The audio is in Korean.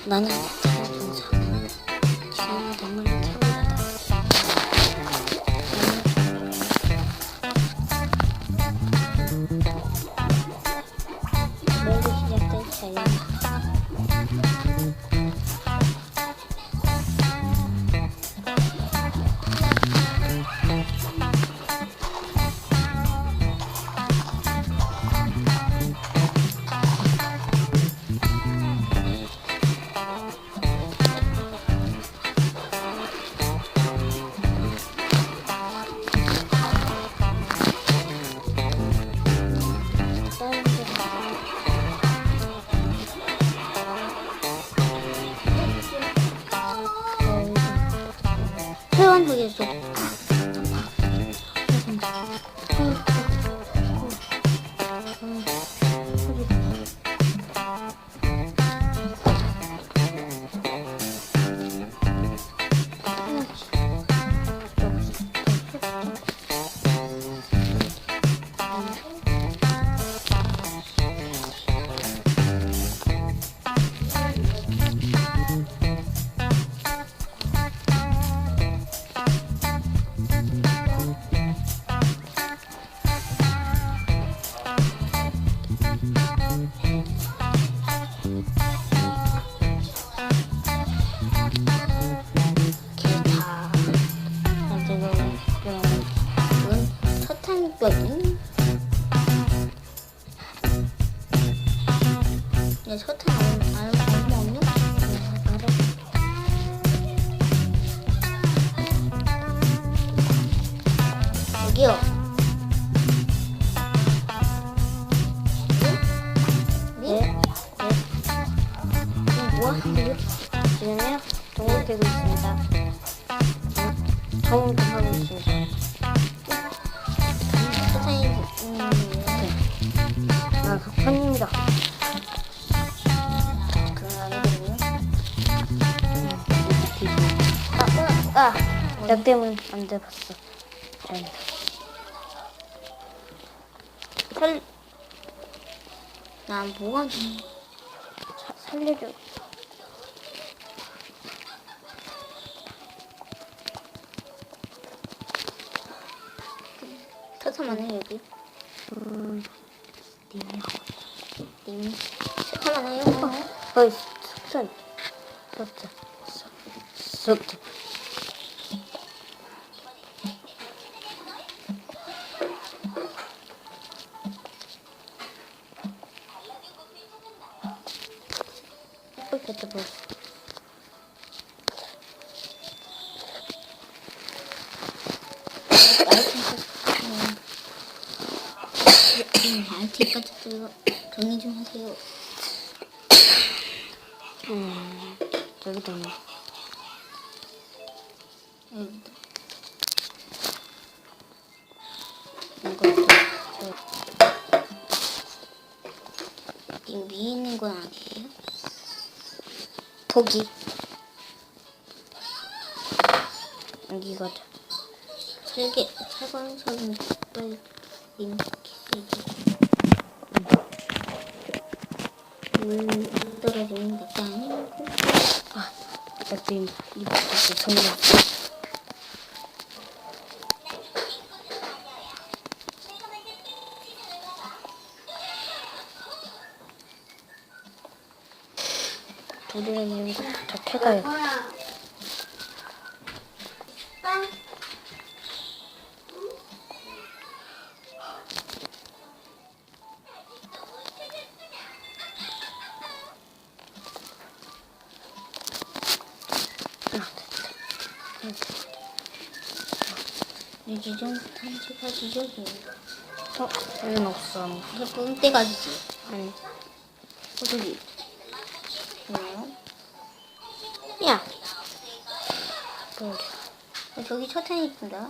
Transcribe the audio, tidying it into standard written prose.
나는 태어나서 지금은 동물을 키우고 있다. 모두 시작된 자연. 회원 후기에서 서탄이거든. 야, 서탄 얼마 없냐? 여기요. 네? 뭐 하세요? 지금요? 동물 되고 있습니다. 정을 하고 있습니다. 아, 극판입니다. 그건 아니거든요. 약 때문에 안 돼봤어. 난 뭐가 살려줘. 터서만 해, 여기. 님이 잠깐만 해요. 어이, 속전. 이렇게 뭐. RT까지 또 정리 좀 하세요. 저기도 있네. 여기도. 이것도 지금 위에 있는 건 아니에요? 독이. 여기가 살광석은 빨리 물 떨어지는 것도 아니고. 약간 이것도 정말. 우리가 이런 거 부탁해가요. 이 지점 탐지가지 저기. 여긴 없어. 이게 뿜대가지지. 아니. 저기. 야, 뭐. 저기 철탄이 있던다.